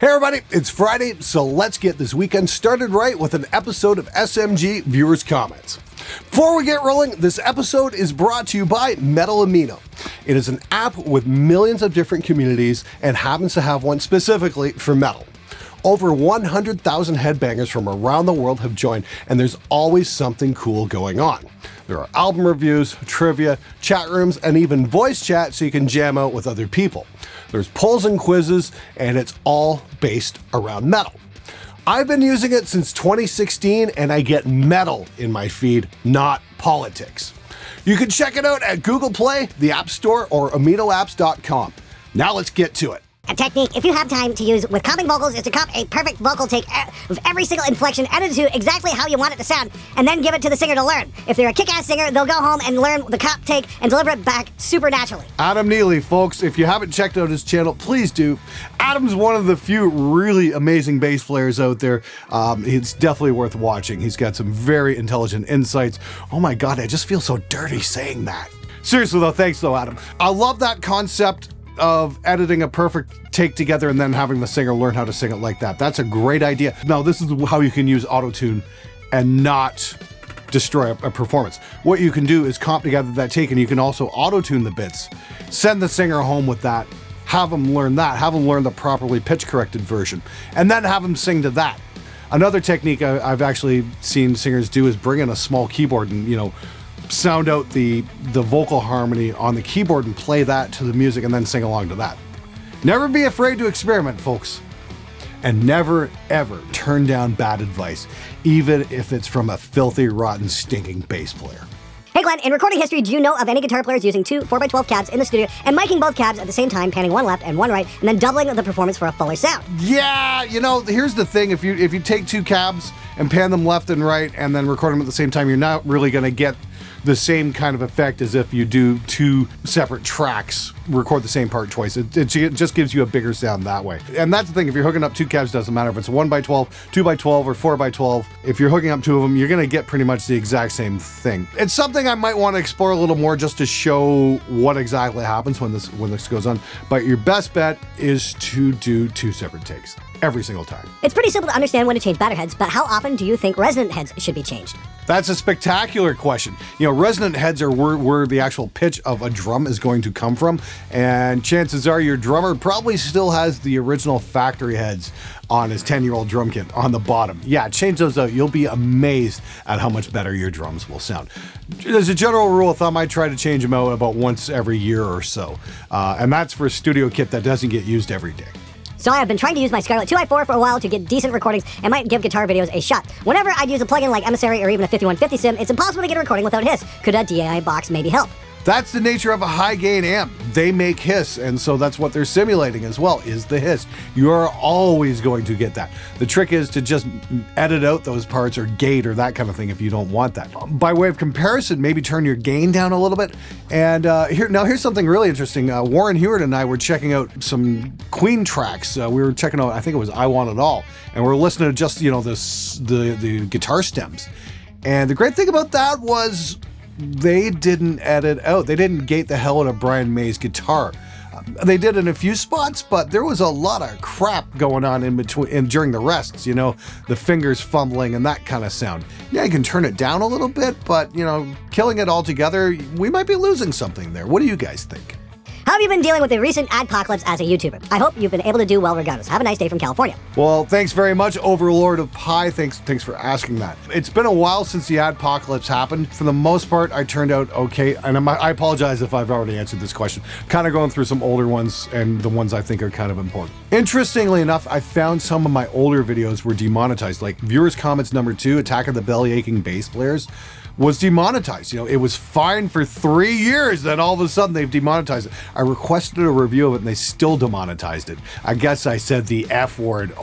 Hey everybody, it's Friday, so let's get this weekend started right with an episode of SMG Viewers Comments. Before we get rolling, this episode is brought to you by Metal AMINO. It is an app with millions of different communities and happens to have one specifically for metal. Over 100,000 headbangers from around the world have joined, and there's always something cool going on. There are album reviews, trivia, chat rooms, and even voice chat so you can jam out with other people. There's polls and quizzes, and it's all based around metal. I've been using it since 2016, and I get metal in my feed, not politics. You can check it out at Google Play, the App Store, or aminoapps.com. Now let's get to it. A technique, if you have time to use with comping vocals, is to comp a perfect vocal take with every single inflection edited to exactly how you want it to sound, and then give it to the singer to learn. If they're a kick-ass singer, they'll go home and learn the comp take and deliver it back super naturally. Adam Neely, folks, if you haven't checked out his channel, please do. Adam's one of the few really amazing bass players out there. It's definitely worth watching. He's got some very intelligent insights. Oh my God, I just feel so dirty saying that. Seriously though, thanks though, Adam. I love that concept of editing a perfect take together and then having the singer learn how to sing it like that. That's a great idea. Now, this is how you can use auto-tune and not destroy a performance. What you can do is comp together that take, and you can also auto-tune the bits. Send the singer home with that. Have them learn that. Have them learn the properly pitch-corrected version. And then have them sing to that. Another technique I've actually seen singers do is bring in a small keyboard and, sound out the vocal harmony on the keyboard and play that to the music and then sing along to that. Never be afraid to experiment, folks. And never, ever turn down bad advice, even if it's from a filthy, rotten, stinking bass player. Hey Glenn, in recording history, do you know of any guitar players using two 4x12 cabs in the studio and miking both cabs at the same time, panning one left and one right, and then doubling the performance for a fuller sound? Yeah, here's the thing. If you take two cabs and pan them left and right and then record them at the same time, you're not really going to get the same kind of effect as if you do two separate tracks, record the same part twice. It just gives you a bigger sound that way. And that's the thing, if you're hooking up two cabs, doesn't matter if it's 1x12, 2x12, or 4x12. If you're hooking up two of them, you're gonna get pretty much the exact same thing. It's something I might want to explore a little more just to show what exactly happens when this goes on. But your best bet is to do two separate takes every single time. It's pretty simple to understand when to change batter heads, but how often do you think resonant heads should be changed? That's a spectacular question. Resonant heads are where the actual pitch of a drum is going to come from, and chances are your drummer probably still has the original factory heads on his 10-year-old drum kit on the bottom. Yeah, change those out. You'll be amazed at how much better your drums will sound. As a general rule of thumb, I try to change them out about once every year or so, and that's for a studio kit that doesn't get used every day. So I have been trying to use my Scarlett 2i4 for a while to get decent recordings and might give guitar videos a shot. Whenever I'd use a plugin like Emissary or even a 5150 sim, it's impossible to get a recording without hiss. Could a DAI box maybe help? That's the nature of a high gain amp. They make hiss, and so that's what they're simulating as well, is the hiss. You are always going to get that. The trick is to just edit out those parts or gate or that kind of thing if you don't want that. By way of comparison, maybe turn your gain down a little bit. And here's something really interesting. Warren Hewitt and I were checking out some Queen tracks. We were checking out, I think it was I Want It All, and we're listening to just, the guitar stems. And the great thing about that was they didn't edit out. They didn't gate the hell out of Brian May's guitar. They did in a few spots, but there was a lot of crap going on in between and during the rests, the fingers fumbling and that kind of sound. Yeah, you can turn it down a little bit, but, killing it all together, we might be losing something there. What do you guys think? How have you been dealing with the recent Adpocalypse as a YouTuber? I hope you've been able to do well regardless. Have a nice day from California. Well, thanks very much, Overlord of Pi. Thanks for asking that. It's been a while since the Adpocalypse happened. For the most part, I turned out okay, and I apologize if I've already answered this question. Kind of going through some older ones and the ones I think are kind of important. Interestingly enough, I found some of my older videos were demonetized, like Viewers Comments number 2, Attack of the Belly Aching Bass Players, was demonetized. It was fine for 3 years, then all of a sudden they've demonetized it. I requested a review of it and they still demonetized it. I guess I said the F word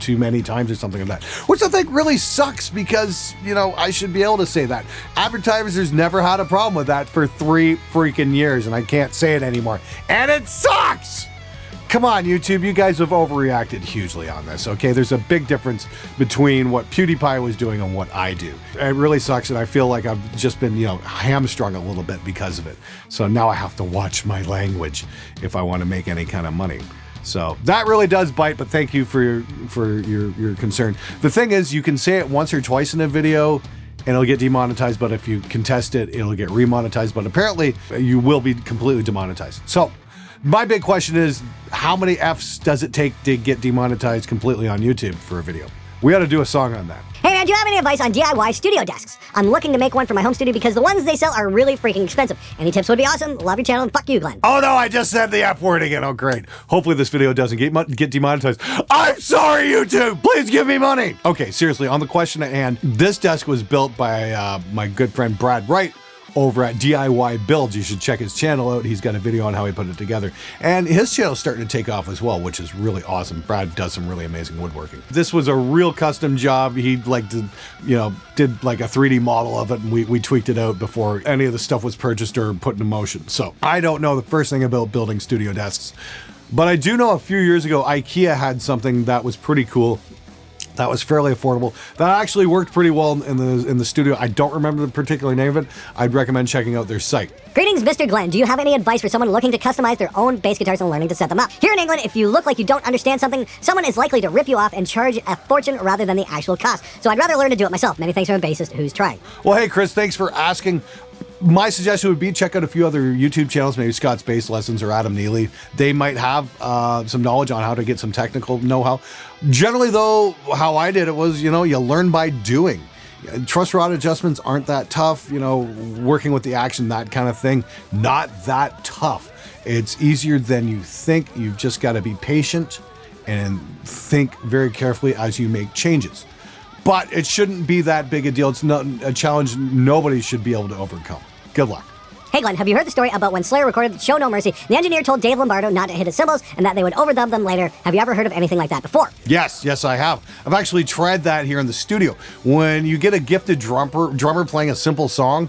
too many times or something like that, which I think really sucks because, I should be able to say that. Advertisers never had a problem with that for 3 freaking years, and I can't say it anymore. And it sucks! Come on, YouTube, you guys have overreacted hugely on this, okay? There's a big difference between what PewDiePie was doing and what I do. It really sucks, and I feel like I've just been, hamstrung a little bit because of it. So now I have to watch my language if I want to make any kind of money. So that really does bite, but thank you for your concern. The thing is, you can say it once or twice in a video and it'll get demonetized, but if you contest it, it'll get remonetized, but apparently you will be completely demonetized. So my big question is, how many Fs does it take to get demonetized completely on YouTube for a video? We ought to do a song on that. Hey man, do you have any advice on DIY studio desks? I'm looking to make one for my home studio because the ones they sell are really freaking expensive. Any tips would be awesome. Love your channel and fuck you, Glenn. Oh no, I just said the F word again. Oh great. Hopefully this video doesn't get demonetized. I'm sorry, YouTube. Please give me money. Okay, seriously, on the question at hand, this desk was built by my good friend Brad Wright over at DIY Builds. You should check his channel out. He's got a video on how he put it together. And his channel's starting to take off as well, which is really awesome. Brad does some really amazing woodworking. This was a real custom job. He did like a 3D model of it, and we tweaked it out before any of the stuff was purchased or put into motion. So I don't know the first thing about building studio desks, but I do know a few years ago, IKEA had something that was pretty cool. That was fairly affordable. That actually worked pretty well in the studio. I don't remember the particular name of it. I'd recommend checking out their site. Greetings, Mr. Glenn. Do you have any advice for someone looking to customize their own bass guitars and learning to set them up? Here in England, if you look like you don't understand something, someone is likely to rip you off and charge a fortune rather than the actual cost. So I'd rather learn to do it myself. Many thanks from a bassist who's trying. Well, hey, Chris, thanks for asking. My suggestion would be check out a few other YouTube channels, maybe Scott's Bass Lessons or Adam Neely. They might have some knowledge on how to get some technical know-how. Generally, though, how I did it was, you learn by doing. Truss rod adjustments aren't that tough. Working with the action, that kind of thing, not that tough. It's easier than you think. You've just got to be patient and think very carefully as you make changes. But it shouldn't be that big a deal. It's not a challenge nobody should be able to overcome. Good luck. Hey Glenn, have you heard the story about when Slayer recorded Show No Mercy? The engineer told Dave Lombardo not to hit his cymbals and that they would overdub them later. Have you ever heard of anything like that before? Yes, I have. I've actually tried that here in the studio. When you get a gifted drummer playing a simple song,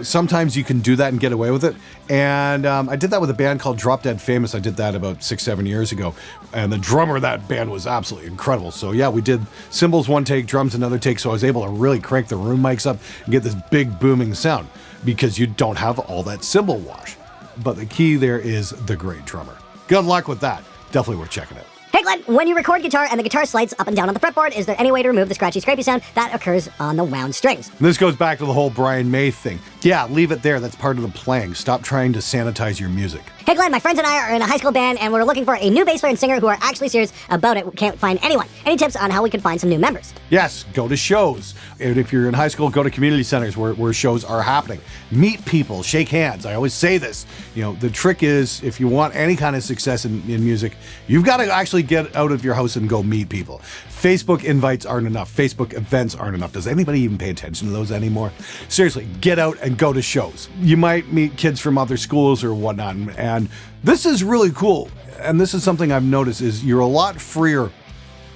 sometimes you can do that and get away with it. And I did that with a band called Drop Dead Famous. I did that about 6-7 years ago. And the drummer of that band was absolutely incredible. So yeah, we did cymbals one take, drums another take. So I was able to really crank the room mics up and get this big booming sound, because you don't have all that cymbal wash. But the key there is the great drummer. Good luck with that. Definitely worth checking out. Hey Glenn, when you record guitar and the guitar slides up and down on the fretboard, is there any way to remove the scratchy, scrapey sound that occurs on the wound strings? This goes back to the whole Brian May thing. Yeah, leave it there. That's part of the playing. Stop trying to sanitize your music. Hey Glenn, my friends and I are in a high school band and we're looking for a new bass player and singer who are actually serious about it. We can't find anyone. Any tips on how we could find some new members? Yes, go to shows. And if you're in high school, go to community centers where shows are happening. Meet people, shake hands. I always say this. The trick is, if you want any kind of success in music, you've got to actually get out of your house and go meet people. Facebook invites aren't enough. Facebook events aren't enough. Does anybody even pay attention to those anymore? Seriously, get out and go to shows. You might meet kids from other schools or whatnot, and this is really cool. And this is something I've noticed, is you're a lot freer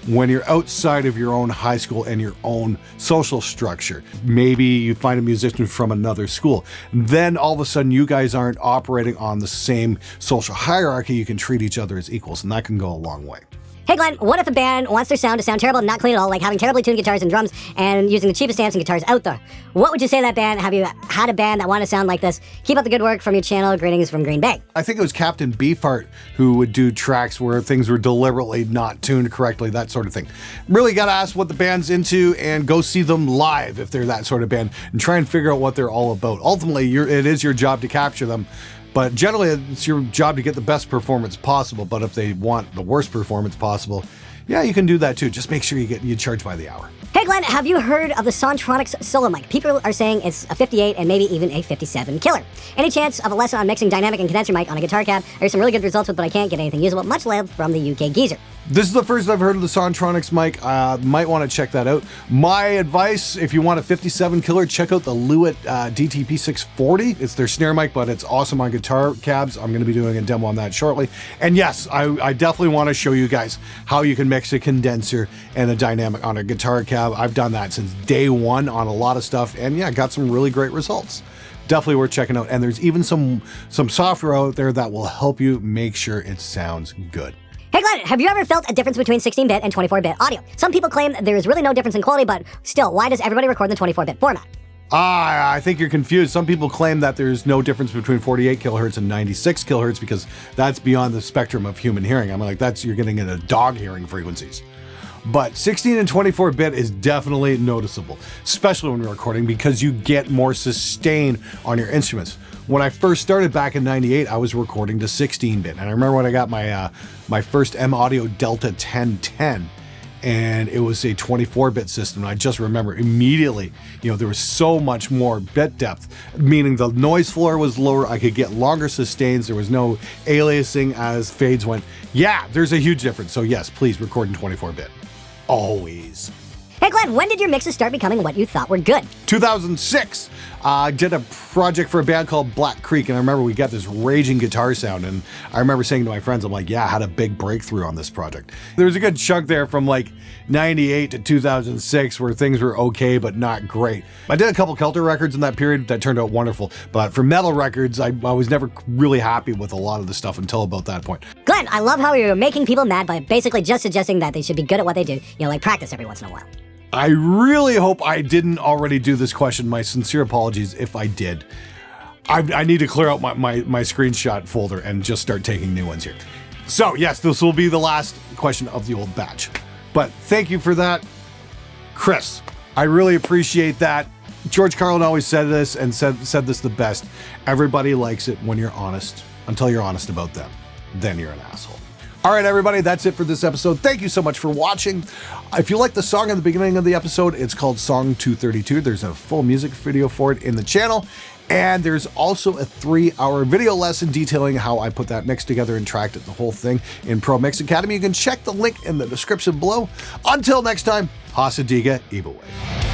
when you're outside of your own high school and your own social structure. Maybe you find a musician from another school. Then all of a sudden you guys aren't operating on the same social hierarchy. You can treat each other as equals, and that can go a long way. Hey Glenn, what if a band wants their sound to sound terrible and not clean at all, like having terribly tuned guitars and drums and using the cheapest amps and guitars out there? What would you say to that band? Have you had a band that want to sound like this? Keep up the good work from your channel. Greetings from Green Bay. I think it was Captain Beefheart who would do tracks where things were deliberately not tuned correctly, that sort of thing. Really got to ask what the band's into and go see them live if they're that sort of band and try and figure out what they're all about. Ultimately, it is your job to capture them. But generally, it's your job to get the best performance possible. But if they want the worst performance possible, yeah, you can do that too. Just make sure you charge by the hour. Hey Glenn, have you heard of the Soundtronics solo mic? People are saying it's a 58 and maybe even a 57 killer. Any chance of a lesson on mixing dynamic and condenser mic on a guitar cab? There's some really good results with, but I can't get anything usable. Much love from the UK geezer. This is the first I've heard of the Soundtronics mic. Might want to check that out. My advice, if you want a 57 killer, check out the Lewitt DTP 640. It's their snare mic, but it's awesome on guitar cabs. I'm going to be doing a demo on that shortly. And yes, I definitely want to show you guys how you can mix a condenser and a dynamic on a guitar cab. I've done that since day one on a lot of stuff, and yeah, got some really great results. Definitely worth checking out. And there's even some software out there that will help you make sure it sounds good. Hey Glenn, have you ever felt a difference between 16-bit and 24-bit audio? Some people claim there is really no difference in quality, but still, why does everybody record in the 24-bit format? I think you're confused. Some people claim that there's no difference between 48 kilohertz and 96 kilohertz because that's beyond the spectrum of human hearing. I'm like, you're getting into dog hearing frequencies. But 16 and 24-bit is definitely noticeable, especially when you're recording because you get more sustain on your instruments. When I first started back in 98, I was recording to 16-bit. And I remember when I got my first M Audio Delta 1010, and it was a 24-bit system. And I just remember immediately, there was so much more bit depth, meaning the noise floor was lower. I could get longer sustains. There was no aliasing as fades went. Yeah, there's a huge difference. So yes, please record in 24-bit. Always. Hey Glenn, when did your mixes start becoming what you thought were good? 2006. I did a project for a band called Black Creek, and I remember we got this raging guitar sound, and I remember saying to my friends, I'm like, yeah, I had a big breakthrough on this project. There was a good chunk there from like 98 to 2006 where things were okay, but not great. I did a couple Kelter records in that period that turned out wonderful, but for metal records, I was never really happy with a lot of the stuff until about that point. Glenn, I love how you're making people mad by basically just suggesting that they should be good at what they do, like practice every once in a while. I really hope I didn't already do this question. My sincere apologies if I did. I need to clear out my screenshot folder and just start taking new ones here. So yes, this will be the last question of the old batch. But thank you for that, Chris. I really appreciate that. George Carlin always said this and said this the best. Everybody likes it when you're honest, until you're honest about them. Then you're an asshole. All right, everybody, that's it for this episode. Thank you so much for watching. If you like the song at the beginning of the episode, it's called Song 232. There's a full music video for it in the channel. And there's also a 3-hour video lesson detailing how I put that mix together and tracked it, the whole thing, in Pro Mix Academy. You can check the link in the description below. Until next time, Hasadiga Ibaway.